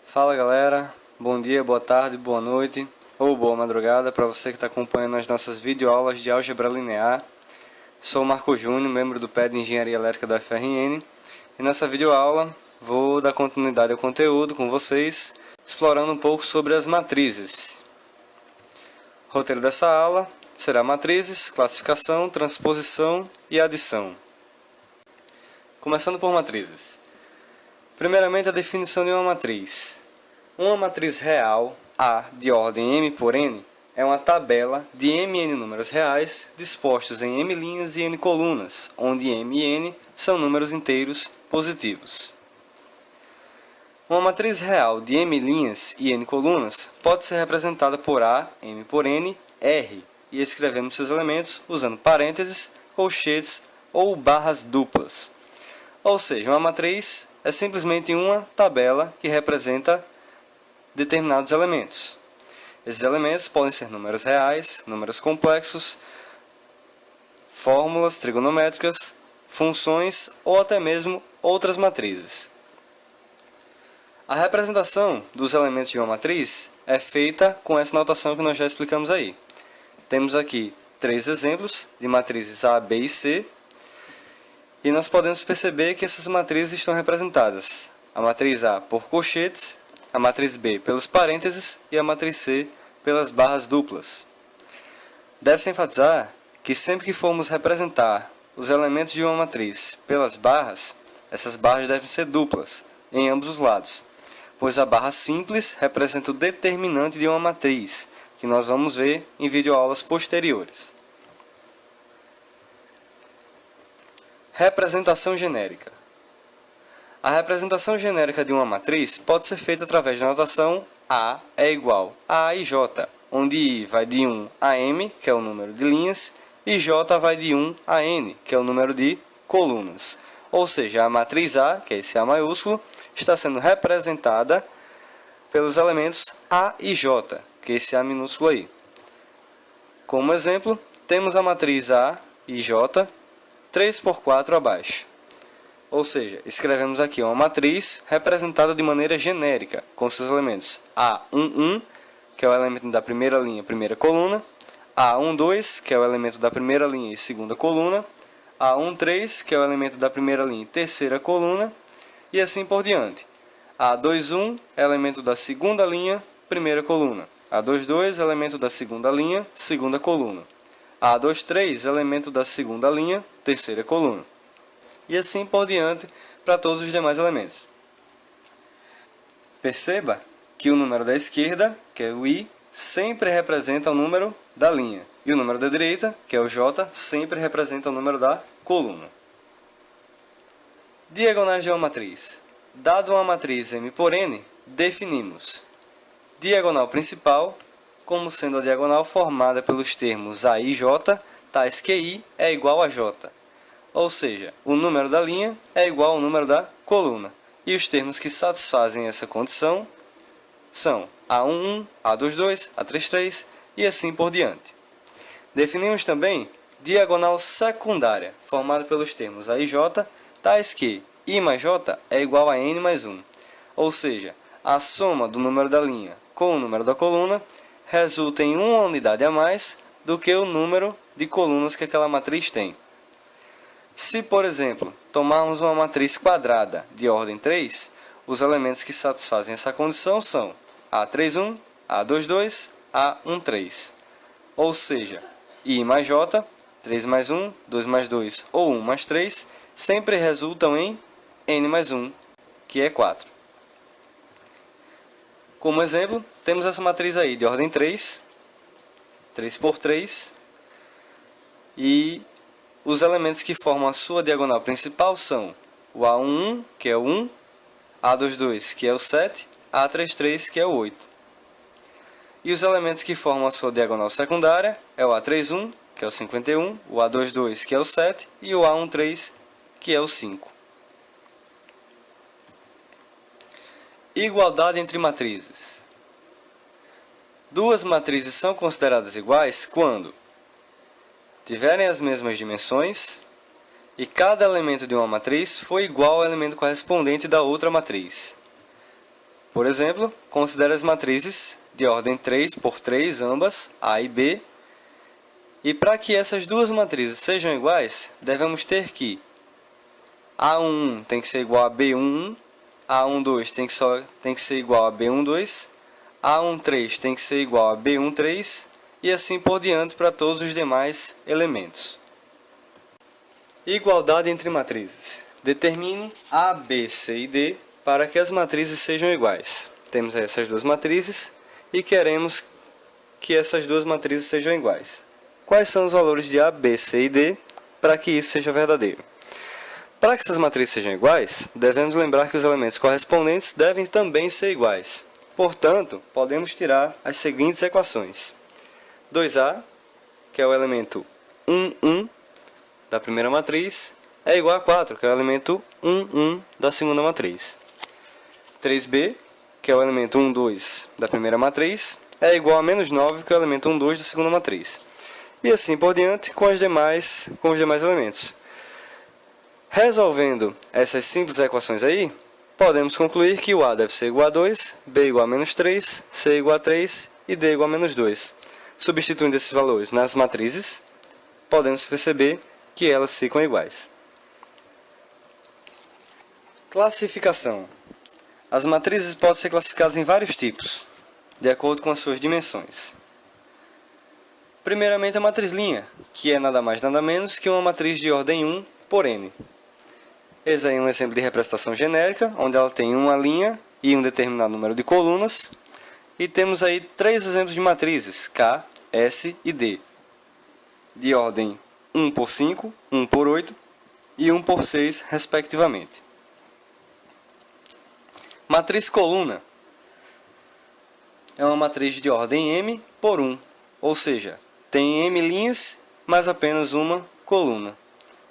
Fala galera, bom dia, boa tarde, boa noite ou boa madrugada para você que está acompanhando as nossas videoaulas de álgebra linear. Sou Marco Júnior, membro do PED de Engenharia Elétrica da UFRN, e nessa videoaula vou dar continuidade ao conteúdo com vocês, explorando um pouco sobre as matrizes. O roteiro dessa aula será matrizes, classificação, transposição e adição. Começando por matrizes. Primeiramente, a definição de uma matriz. Uma matriz real, A, de ordem m por n, é uma tabela de mn números reais dispostos em m linhas e n colunas, onde m e n são números inteiros positivos. Uma matriz real de m linhas e n colunas pode ser representada por A, m por n, R, e escrevemos seus elementos usando parênteses, colchetes ou barras duplas. Ou seja, uma matriz é simplesmente uma tabela que representa determinados elementos. Esses elementos podem ser números reais, números complexos, fórmulas trigonométricas, funções ou até mesmo outras matrizes. A representação dos elementos de uma matriz é feita com essa notação que nós já explicamos aí. Temos aqui 3 exemplos de matrizes A, B e C, e nós podemos perceber que essas matrizes estão representadas. A matriz A por colchetes, a matriz B pelos parênteses e a matriz C pelas barras duplas. Deve-se enfatizar que sempre que formos representar os elementos de uma matriz pelas barras, essas barras devem ser duplas, em ambos os lados, pois a barra simples representa o determinante de uma matriz, que nós vamos ver em videoaulas posteriores. Representação genérica. A representação genérica de uma matriz pode ser feita através da notação A é igual a A e J, onde I vai de 1 a M, que é o número de linhas, e J vai de 1 a N, que é o número de colunas. Ou seja, a matriz A, que é esse A maiúsculo, está sendo representada pelos elementos A e J, que é esse A minúsculo aí. Como exemplo, temos a matriz A e J 3 por 4 abaixo. Ou seja, escrevemos aqui uma matriz representada de maneira genérica, com seus elementos A11, que é o elemento da primeira linha, primeira coluna, A12, que é o elemento da primeira linha e segunda coluna, A13, que é o elemento da primeira linha e terceira coluna, e assim por diante. A21 é elemento da segunda linha, primeira coluna. A22 é elemento da segunda linha, segunda coluna. A23 é elemento da segunda linha, terceira coluna. E assim por diante para todos os demais elementos. Perceba que o número da esquerda, que é o I, sempre representa o número da linha. E o número da direita, que é o J, sempre representa o número da coluna. Diagonais de uma matriz. Dado uma matriz M por N, definimos diagonal principal como sendo a diagonal formada pelos termos A e J, tais que I é igual a J. Ou seja, o número da linha é igual ao número da coluna. E os termos que satisfazem essa condição são A11, A22, A33 e assim por diante. Definimos também diagonal secundária, formada pelos termos A e J, tais que I mais J é igual a N mais 1. Ou seja, a soma do número da linha com o número da coluna resulta em uma unidade a mais do que o número de colunas que aquela matriz tem. Se, por exemplo, tomarmos uma matriz quadrada de ordem 3, os elementos que satisfazem essa condição são A31, A22, A13. Ou seja, I mais J, 3 mais 1, 2 mais 2 ou 1 mais 3, sempre resultam em N mais 1, que é 4. Como exemplo, temos essa matriz aí de ordem 3, 3 por 3, e os elementos que formam a sua diagonal principal são o A11, que é o 1, A22, que é o 7, A33, que é o 8. E os elementos que formam a sua diagonal secundária é o A31, que é o 51, o A22, que é o 7, e o A13, que é o 5. Igualdade entre matrizes. Duas matrizes são consideradas iguais quando tiverem as mesmas dimensões e cada elemento de uma matriz for igual ao elemento correspondente da outra matriz. Por exemplo, considere as matrizes de ordem 3 por 3, ambas, A e B. E para que essas duas matrizes sejam iguais, devemos ter que A11 tem que ser igual a B11, A12 tem que ser igual a B12, A13 tem que ser igual a B13 e assim por diante para todos os demais elementos. Igualdade entre matrizes. Determine A, B, C e D para que as matrizes sejam iguais. Temos aí essas duas matrizes e queremos que essas duas matrizes sejam iguais. Quais são os valores de A, B, C e D para que isso seja verdadeiro? Para que essas matrizes sejam iguais, devemos lembrar que os elementos correspondentes devem também ser iguais. Portanto, podemos tirar as seguintes equações. 2A, que é o elemento 1, 1 da primeira matriz, é igual a 4, que é o elemento 1, 1 da segunda matriz. 3b, que é o elemento 1, 2 da primeira matriz, é igual a menos 9, que é o elemento 1, 2 da segunda matriz. E assim por diante com os demais elementos. Resolvendo essas simples equações aí, podemos concluir que o A deve ser igual a 2, B igual a menos 3, C igual a 3 e D igual a menos 2. Substituindo esses valores nas matrizes, podemos perceber que elas ficam iguais. Classificação. As matrizes podem ser classificadas em vários tipos, de acordo com as suas dimensões. Primeiramente a matriz linha, que é nada mais nada menos que uma matriz de ordem 1 por n. Esse aí é um exemplo de representação genérica, onde ela tem uma linha e um determinado número de colunas. E temos aí três exemplos de matrizes, K, S e D, de ordem 1 por 5, 1 por 8 e 1 por 6, respectivamente. Matriz coluna é uma matriz de ordem m por 1, ou seja, tem m linhas, mas apenas uma coluna.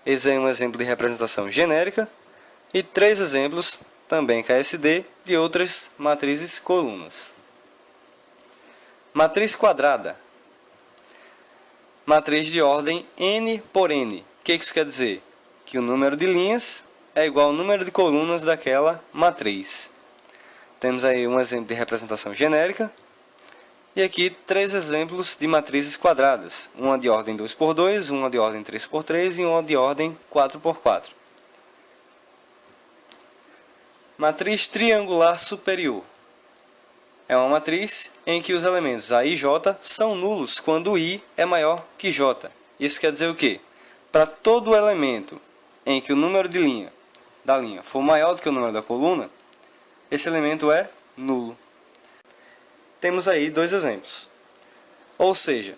Esse é um exemplo de representação genérica e três exemplos, também KSD, de outras matrizes colunas. Matriz quadrada. Matriz de ordem n por n. O que isso quer dizer? Que o número de linhas é igual ao número de colunas daquela matriz. Temos aí um exemplo de representação genérica. E aqui três exemplos de matrizes quadradas. Uma de ordem 2 por 2, uma de ordem 3 por 3 e uma de ordem 4 por 4. Matriz triangular superior. É uma matriz em que os elementos A e J são nulos quando I é maior que J. Isso quer dizer o quê? Para todo elemento em que o número da linha for maior do que o número da coluna, esse elemento é nulo. Temos aí dois exemplos. Ou seja,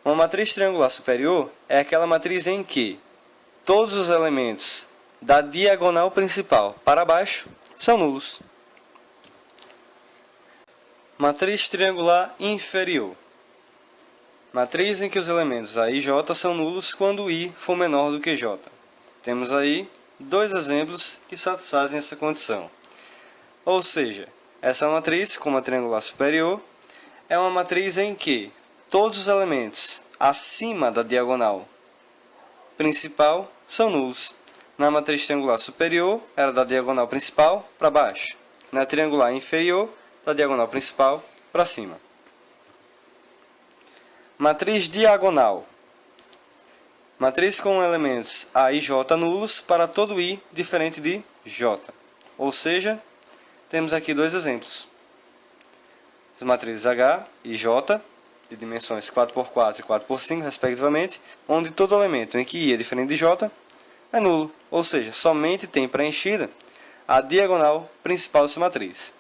uma matriz triangular superior é aquela matriz em que todos os elementos da diagonal principal para baixo são nulos. Matriz triangular inferior. Matriz em que os elementos A e J são nulos quando I for menor do que J. Temos aí dois exemplos que satisfazem essa condição. Ou seja, essa matriz, como a triangular superior, é uma matriz em que todos os elementos acima da diagonal principal são nulos. Na matriz triangular superior, era da diagonal principal para baixo. Na triangular inferior, da diagonal principal para cima. Matriz diagonal. Matriz com elementos A e J nulos para todo I diferente de J. Ou seja, temos aqui dois exemplos. As matrizes H e J, de dimensões 4 por 4 e 4 por 5, respectivamente, onde todo elemento em que I é diferente de J é nulo, ou seja, somente tem preenchida a diagonal principal dessa matriz.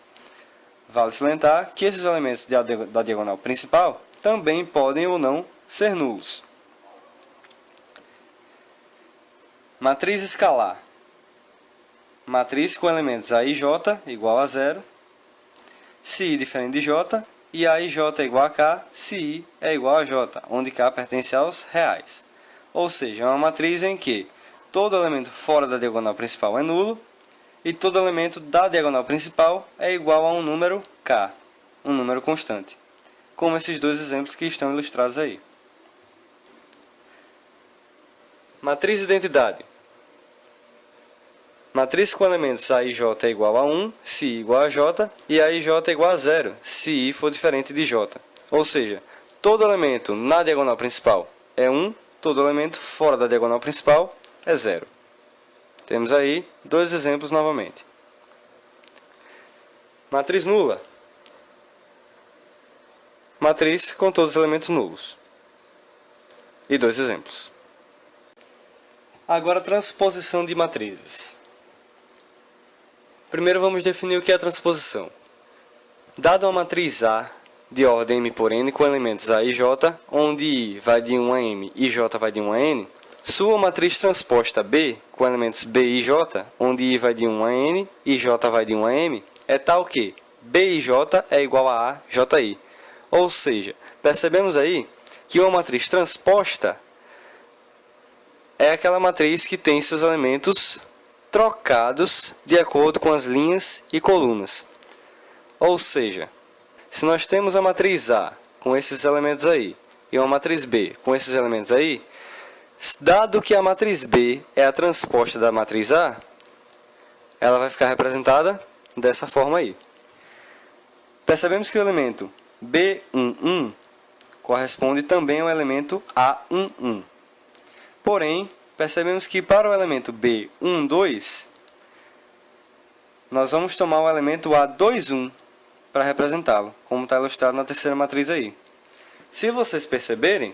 Vale salientar que esses elementos da diagonal principal também podem ou não ser nulos. Matriz escalar. Matriz com elementos A e J igual a 0, se I diferente de J, e A e J igual a K, se I é igual a J, onde K pertence aos reais. Ou seja, é uma matriz em que todo elemento fora da diagonal principal é nulo, e todo elemento da diagonal principal é igual a um número K, um número constante, como esses dois exemplos que estão ilustrados aí. Matriz de identidade. Matriz com elementos A e J é igual a 1, se I igual a J, e A e J é igual a 0, se I for diferente de J. Ou seja, todo elemento na diagonal principal é 1, todo elemento fora da diagonal principal é 0. Temos aí dois exemplos novamente. Matriz nula. Matriz com todos os elementos nulos. E dois exemplos. Agora, transposição de matrizes. Primeiro vamos definir o que é a transposição. Dada uma matriz A de ordem M por N com elementos A e J, onde I vai de 1 a M e J vai de 1 a N, sua matriz transposta B com elementos B e J, onde I vai de 1 a N e J vai de 1 a M, é tal que B e J é igual a JI. Ou seja, percebemos aí que uma matriz transposta é aquela matriz que tem seus elementos trocados de acordo com as linhas e colunas. Ou seja, se nós temos a matriz A com esses elementos aí e uma matriz B com esses elementos aí, dado que a matriz B é a transposta da matriz A, ela vai ficar representada dessa forma aí. Percebemos que o elemento B11 corresponde também ao elemento A11. Porém, percebemos que para o elemento B12, nós vamos tomar o elemento A21 para representá-lo, como está ilustrado na terceira matriz aí. Se vocês perceberem,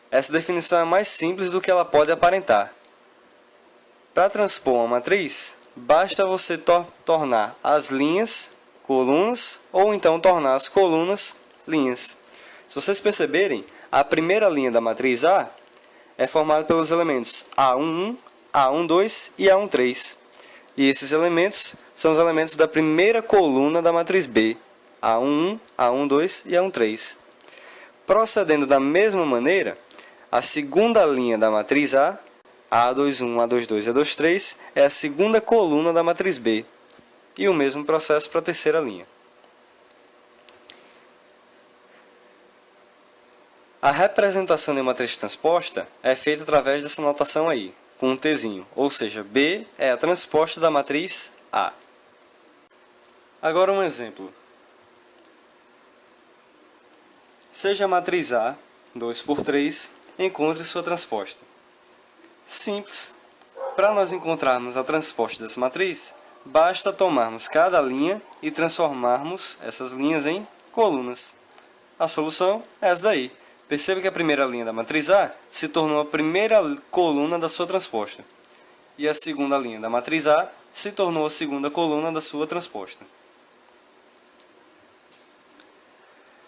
essa definição é mais simples do que ela pode aparentar. Para transpor uma matriz, basta você tornar as linhas colunas ou então tornar as colunas linhas. Se vocês perceberem, a primeira linha da matriz A é formada pelos elementos A11, A12 e A13. E esses elementos são os elementos da primeira coluna da matriz B, A11, A12 e A13. Procedendo da mesma maneira, a segunda linha da matriz A, A21, A22 e A23, é a segunda coluna da matriz B. E o mesmo processo para a terceira linha. A representação de matriz transposta é feita através dessa notação aí, com um Tzinho, ou seja, B é a transposta da matriz A. Agora um exemplo. Seja a matriz A, 2 por 3, encontre sua transposta. Simples. Para nós encontrarmos a transposta dessa matriz, basta tomarmos cada linha e transformarmos essas linhas em colunas. A solução é essa daí. Perceba que a primeira linha da matriz A se tornou a primeira coluna da sua transposta. E a segunda linha da matriz A se tornou a segunda coluna da sua transposta.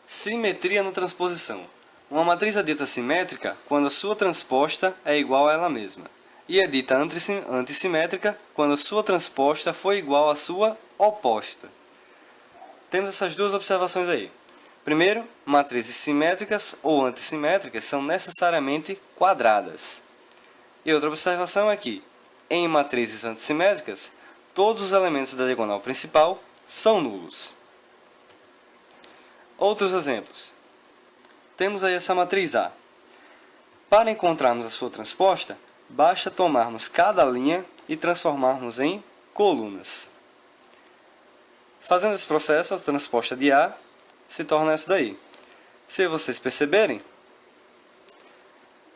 Simetria na transposição. Uma matriz é dita simétrica quando a sua transposta é igual a ela mesma. E é dita antissimétrica quando a sua transposta foi igual à sua oposta. Temos essas duas observações aí. Primeiro, matrizes simétricas ou antissimétricas são necessariamente quadradas. E outra observação é que, em matrizes antissimétricas, todos os elementos da diagonal principal são nulos. Outros exemplos. Temos aí essa matriz A. Para encontrarmos a sua transposta, basta tomarmos cada linha e transformarmos em colunas. Fazendo esse processo, a transposta de A se torna essa daí. Se vocês perceberem,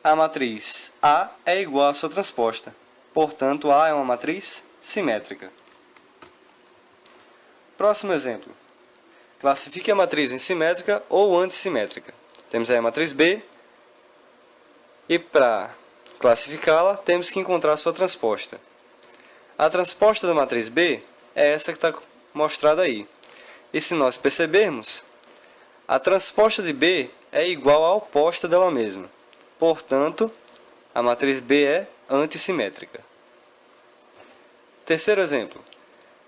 a matriz A é igual à sua transposta. Portanto, A é uma matriz simétrica. Próximo exemplo. Classifique a matriz em simétrica ou antissimétrica. Temos aí a matriz B. E para classificá-la, temos que encontrar a sua transposta. A transposta da matriz B é essa que está mostrada aí. E se nós percebermos, a transposta de B é igual à oposta dela mesma. Portanto, a matriz B é antissimétrica. Terceiro exemplo.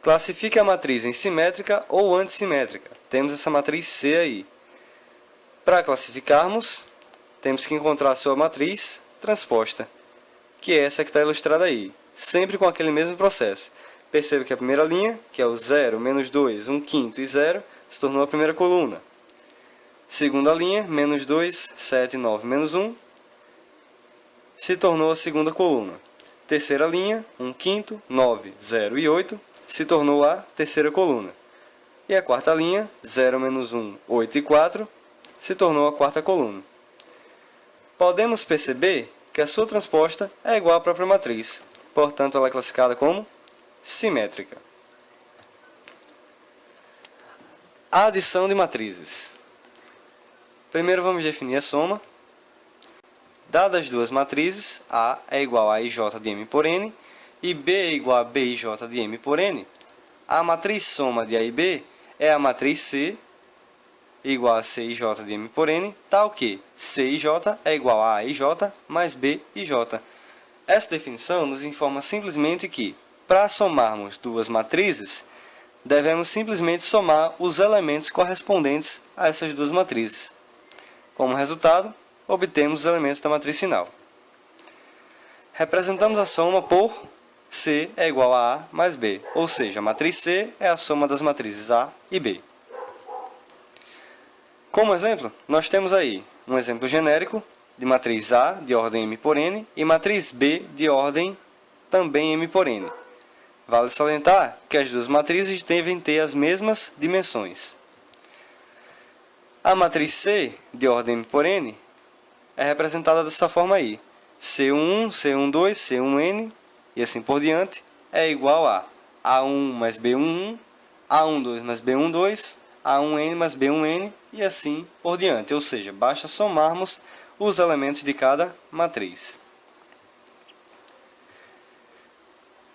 Classifique a matriz em simétrica ou antissimétrica. Temos essa matriz C aí. Para classificarmos, temos que encontrar a sua matriz transposta, que é essa que está ilustrada aí, sempre com aquele mesmo processo. Perceba que a primeira linha, que é o 0, menos 2, 1 quinto e 0, se tornou a primeira coluna. Segunda linha, menos 2, 7, 9, menos 1. se tornou a segunda coluna. Terceira linha, 1/5, 9, 0 e 8, se tornou a terceira coluna. E a quarta linha, 0 menos 1, 8 e 4, se tornou a quarta coluna. Podemos perceber que a sua transposta é igual à própria matriz, portanto ela é classificada como simétrica. A adição de matrizes. Primeiro vamos definir a soma. Dadas as duas matrizes, A é igual a IJ de M por N e B é igual a BIJ de M por N, a matriz soma de A e B é a matriz C igual a CIJ de M por N, tal que CIJ é igual a IJ mais BIJ. Essa definição nos informa simplesmente que, para somarmos duas matrizes, devemos simplesmente somar os elementos correspondentes a essas duas matrizes. Como resultado, obtemos os elementos da matriz final. Representamos a soma por C é igual a A mais B, ou seja, a matriz C é a soma das matrizes A e B. Como exemplo, nós temos aí um exemplo genérico de matriz A de ordem M por N e matriz B de ordem também M por N. Vale salientar que as duas matrizes devem ter as mesmas dimensões. A matriz C de ordem M por N é representada dessa forma aí. C11, C12, C1n e assim por diante é igual a A1 mais B11, A12 mais B12, A1n mais B1n e assim por diante. Ou seja, basta somarmos os elementos de cada matriz.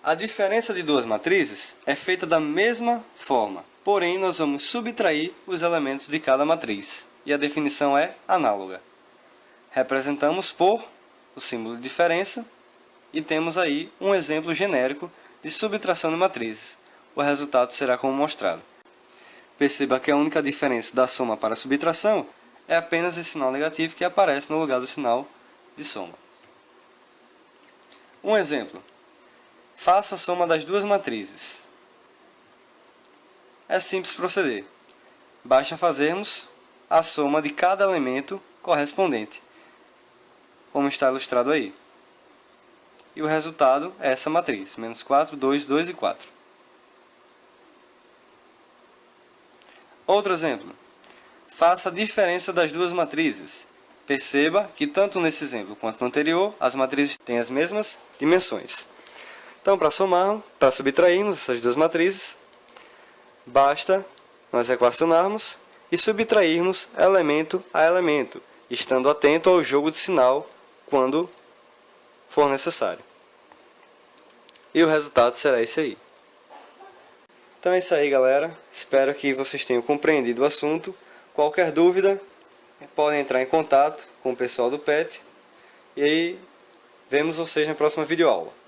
A diferença de duas matrizes é feita da mesma forma, porém nós vamos subtrair os elementos de cada matriz, e a definição é análoga. Representamos por o símbolo de diferença e temos aí um exemplo genérico de subtração de matrizes. O resultado será como mostrado. Perceba que a única diferença da soma para a subtração é apenas esse sinal negativo que aparece no lugar do sinal de soma. Um exemplo. Faça a soma das duas matrizes. É simples proceder. Basta fazermos a soma de cada elemento correspondente, como está ilustrado aí. E o resultado é essa matriz, menos 4, 2, 2 e 4. Outro exemplo. Faça a diferença das duas matrizes. Perceba que tanto nesse exemplo quanto no anterior, as matrizes têm as mesmas dimensões. Então, para subtrairmos essas duas matrizes, basta nós equacionarmos e subtrairmos elemento a elemento, estando atento ao jogo de sinal quando for necessário. E o resultado será esse aí. Então é isso aí, galera. Espero que vocês tenham compreendido o assunto. Qualquer dúvida, podem entrar em contato com o pessoal do PET. E aí, vemos vocês na próxima videoaula.